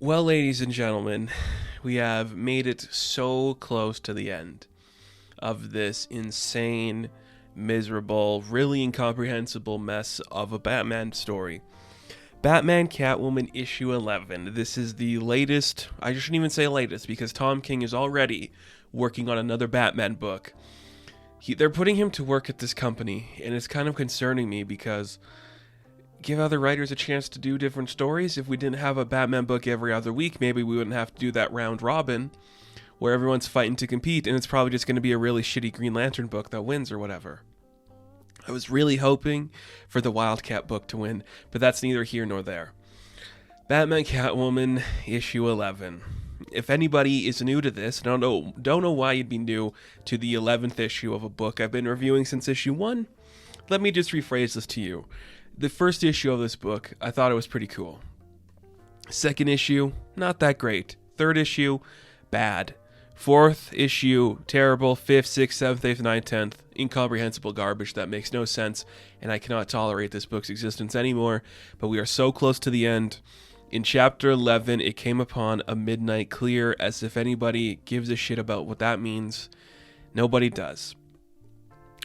Well, ladies and gentlemen, we have made it so close to the end of this insane, miserable, really incomprehensible mess of a Batman story. Batman Catwoman issue 11. This is the latest, I shouldn't even say latest, because Tom King is already working on another Batman book. They're putting him to work at this company, and it's kind of concerning me because give other writers a chance to do different stories. If we didn't have a Batman book every other week, maybe we wouldn't have to do that round robin where everyone's fighting to compete, and it's probably just going to be a really shitty Green Lantern book that wins or whatever. I was really hoping for the Wildcat book to win, but that's neither here nor there. Batman Catwoman issue 11. If anybody is new to this, don't know why you'd be new to the 11th issue of a book I've been reviewing since issue 1, let me just rephrase this to you. The first issue of this book, I thought it was pretty cool. Second issue, not that great. Third issue, bad. Fourth issue, terrible. Fifth, sixth, seventh, eighth, ninth, 10th, incomprehensible garbage that makes no sense, and I cannot tolerate this book's existence anymore, but we are so close to the end. In chapter 11, it came upon a midnight clear, as if anybody gives a shit about what that means. Nobody does.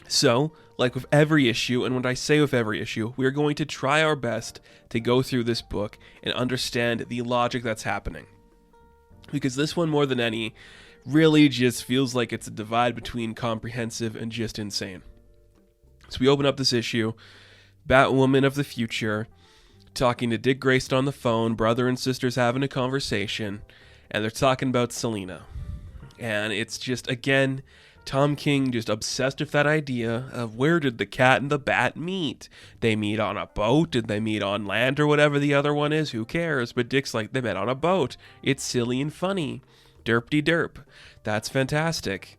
So, like with every issue, and when I say with every issue, we are going to try our best to go through this book and understand the logic that's happening. Because this one, more than any, really just feels like it's a divide between comprehensive and just insane. So we open up this issue, Batwoman of the future, talking to Dick Grayson on the phone, brother and sisters having a conversation, and they're talking about Selina. And it's just, again, Tom King just obsessed with that idea of where did the cat and the bat meet? They meet on a boat? Did they meet on land or whatever the other one is? Who cares? But Dick's like, they met on a boat. It's silly and funny. Derp-de-derp. That's fantastic.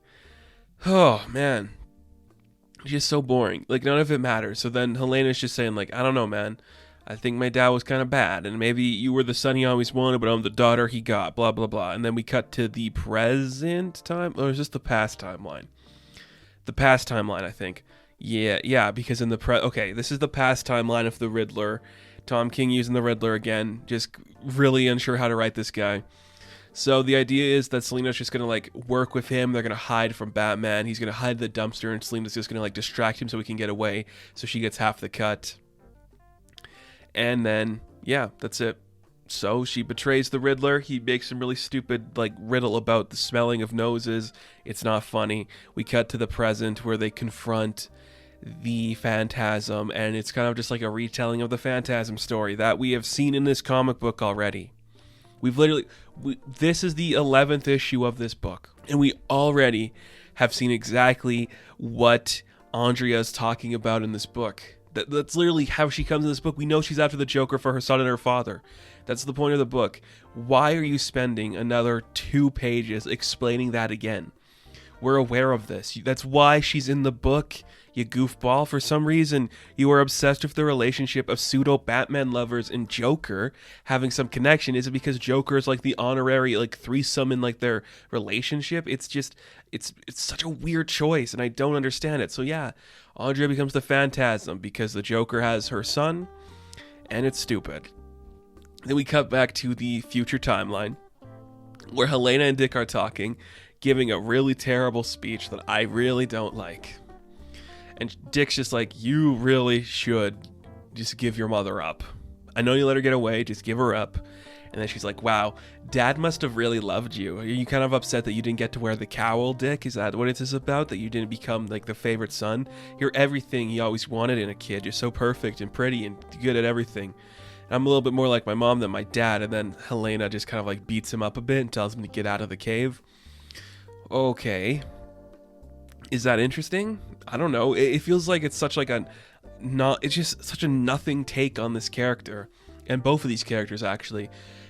Oh, man. Just so boring. Like, none of it matters. So then Helena's just saying, like, I don't know, man. I think my dad was kind of bad, and maybe you were the son he always wanted, but I'm the daughter he got, blah, blah, blah. And then we cut to the present time, or is this the past timeline? The past timeline, I think. Yeah, because in the okay, this is the past timeline of the Riddler. Tom King using the Riddler again, just really unsure how to write this guy. So the idea is that Selina's just going to, like, work with him. They're going to hide from Batman. He's going to hide the dumpster, and Selina's just going to, like, distract him so he can get away, so she gets half the cut. And then, yeah, that's it. So she betrays the Riddler. He makes some really stupid, like, riddle about the smelling of noses. It's not funny. We cut to the present where they confront the Phantasm, and it's kind of just like a retelling of the Phantasm story that we have seen in this comic book already. This is the 11th issue of this book, and we already have seen exactly what Andrea's talking about in this book. That's literally how she comes in this book. We know she's after the Joker for her son and her father. That's the point of the book. Why are you spending another 2 pages explaining that again? We're aware of this. That's why she's in the book, you goofball. For some reason, you are obsessed with the relationship of pseudo-Batman lovers and Joker having some connection. Is it because Joker is like the honorary, like, threesome in, like, their relationship? It's just, it's such a weird choice, and I don't understand it. So yeah, Andrea becomes the Phantasm because the Joker has her son, and it's stupid. Then we cut back to the future timeline, where Helena and Dick are talking, giving a really terrible speech that I really don't like. And Dick's just like, you really should just give your mother up. I know you let her get away, just give her up. And then she's like, wow, Dad must have really loved you. Are you kind of upset that you didn't get to wear the cowl, Dick? Is that what it is about? That you didn't become, like, the favorite son? You're everything he always wanted in a kid. You're so perfect and pretty and good at everything. And I'm a little bit more like my mom than my dad. And then Helena just kind of, like, beats him up a bit and tells him to get out of the cave. Okay. Is that interesting? I don't know. It feels like it's such like it's just such a nothing take on this character. And both of these characters, actually.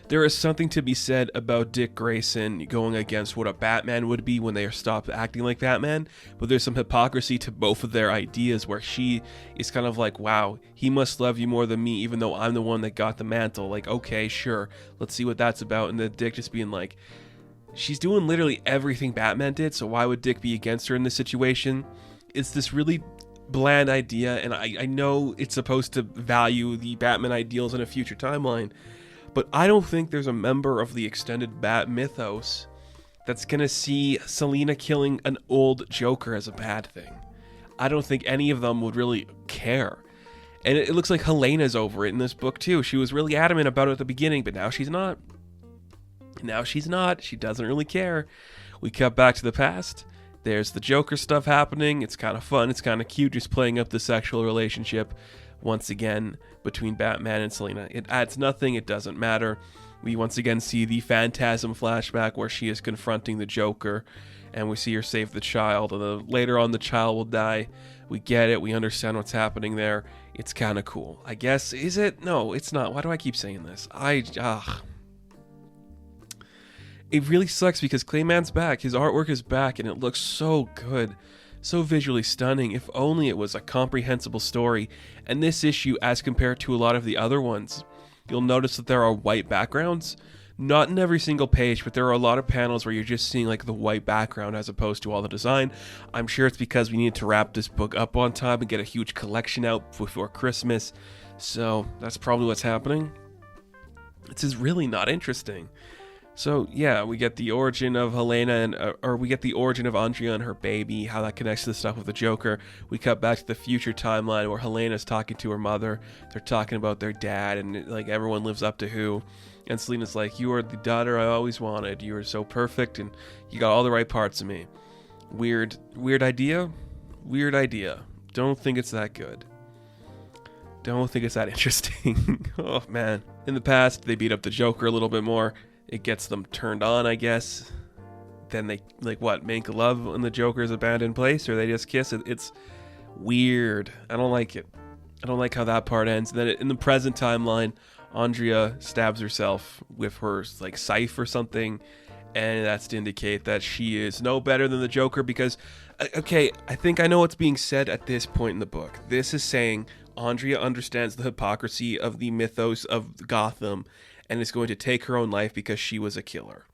There is something to be said about Dick Grayson going against what a Batman would be when they stop acting like Batman, but there's some hypocrisy to both of their ideas where she is kind of like, wow, he must love you more than me even though I'm the one that got the mantle. Like, okay, sure, let's see what that's about. And then Dick just being like, she's doing literally everything Batman did, so why would Dick be against her in this situation? It's this really bland idea, and I know it's supposed to value the Batman ideals in a future timeline, But I don't think there's a member of the extended Bat mythos that's gonna see Selina killing an old Joker as a bad thing. I don't think any of them would really care. And it looks like Helena's over it in this book too. She was really adamant about it at the beginning, but now she's not. Now she's not. She doesn't really care. We cut back to the past. There's the Joker stuff happening. It's kind of fun. It's kind of cute, just playing up the sexual relationship once again between Batman and Selina. It adds nothing. It doesn't matter. We once again see the Phantasm flashback where she is confronting the Joker, and we see her save the child. And then later on, the child will die. We get it. We understand what's happening there. It's kind of cool. I guess. Is it? No, it's not. Why do I keep saying this? It really sucks because Clayman's back. His artwork is back, and it looks so good. So visually stunning. If only it was a comprehensible story. And this issue, as compared to a lot of the other ones, you'll notice that there are white backgrounds. Not in every single page, but there are a lot of panels where you're just seeing like the white background as opposed to all the design. I'm sure it's because we need to wrap this book up on time and get a huge collection out before Christmas. So that's probably what's happening. This is really not interesting. So yeah, we get the origin of Helena or we get the origin of Andrea and her baby, how that connects to the stuff with the Joker. We cut back to the future timeline where Helena's talking to her mother. They're talking about their dad and like everyone lives up to who. And Selina's like, "You are the daughter I always wanted. You are so perfect and you got all the right parts of me." Weird idea. Weird idea. Don't think it's that good. Don't think it's that interesting. Oh man. In the past, they beat up the Joker a little bit more. It gets them turned on, I guess. Then they, make love in the Joker's abandoned place, or they just kiss? It's weird. I don't like it. I don't like how that part ends. And then in the present timeline, Andrea stabs herself with her, scythe or something, and that's to indicate that she is no better than the Joker because, okay, I think I know what's being said at this point in the book. This is saying Andrea understands the hypocrisy of the mythos of Gotham, and is going to take her own life because she was a killer.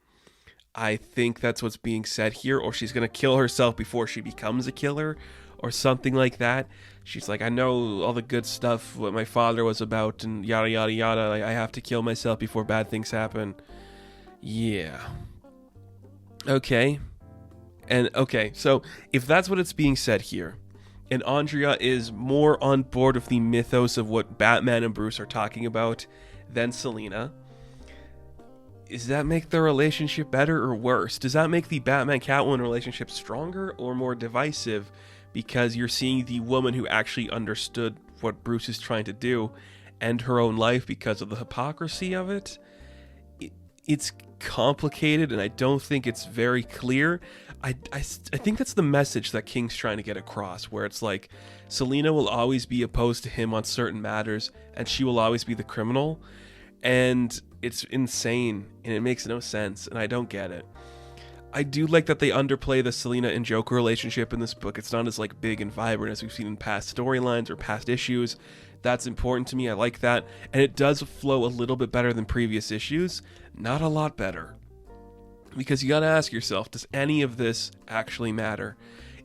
I think that's what's being said here, or she's going to kill herself before she becomes a killer, or something like that. She's like, I know all the good stuff, what my father was about, and yada yada yada. Like, I have to kill myself before bad things happen. Yeah. Okay. So if that's what it's being said here, and Andrea is more on board with the mythos of what Batman and Bruce are talking about than Selina, does that make their relationship better or worse? Does that make the Batman-Catwoman relationship stronger or more divisive because you're seeing the woman who actually understood what Bruce is trying to do end her own life because of the hypocrisy of it? It's complicated, and I don't think it's very clear. I think that's the message that King's trying to get across, where it's like Selina will always be opposed to him on certain matters, and she will always be the criminal. And it's insane, and it makes no sense, and I don't get it. I do like that they underplay the Selina and Joker relationship in this book. It's not as big and vibrant as we've seen in past storylines or past issues. That's important to me. I like that. And it does flow a little bit better than previous issues. Not a lot better. Because you gotta ask yourself, does any of this actually matter?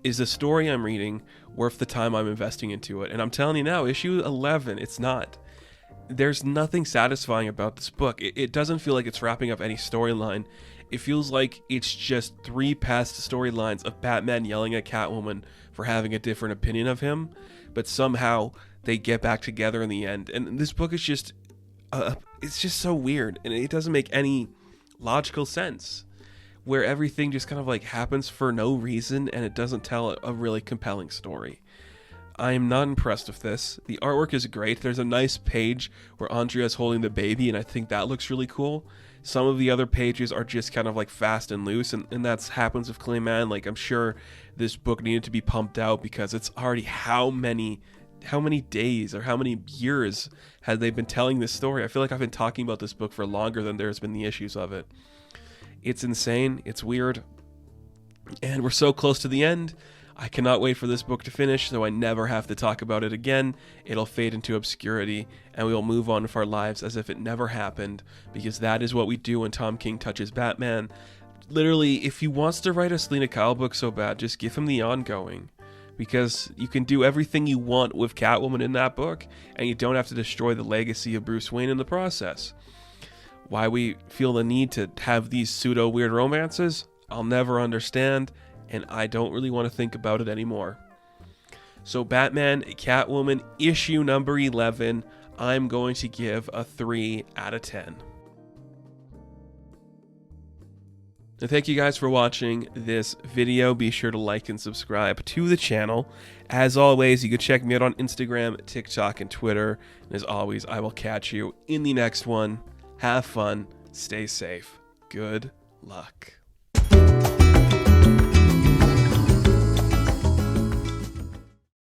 Is the story I'm reading worth the time I'm investing into it? And I'm telling you now, issue 11, it's not. There's nothing satisfying about this book. It doesn't feel like it's wrapping up any storyline. It feels like it's just 3 past storylines of Batman yelling at Catwoman for having a different opinion of him, but somehow they get back together in the end. And this book is just, it's just so weird, and it doesn't make any logical sense, where everything just kind of happens for no reason, and it doesn't tell a really compelling story. I am not impressed with this. The artwork is great. There's a nice page where Andrea is holding the baby, and I think that looks really cool. Some of the other pages are just kind of fast and loose, and that happens with Clayman. I'm sure this book needed to be pumped out because it's already how many days or how many years had they been telling this story? I feel like I've been talking about this book for longer than there's been the issues of it. It's insane. It's weird. And we're so close to the end. I cannot wait for this book to finish so I never have to talk about it again. It'll fade into obscurity, and we will move on with our lives as if it never happened, because that is what we do when Tom King touches Batman. Literally, if he wants to write a Selina Kyle book so bad, just give him the ongoing, because you can do everything you want with Catwoman in that book, and you don't have to destroy the legacy of Bruce Wayne in the process. Why we feel the need to have these pseudo weird romances, I'll never understand, and I don't really want to think about it anymore. So Batman Catwoman issue number 11, I'm going to give a 3 out of 10. And thank you guys for watching this video. Be sure to like and subscribe to the channel. As always, you can check me out on Instagram, TikTok, and Twitter. And as always, I will catch you in the next one. Have fun. Stay safe. Good luck.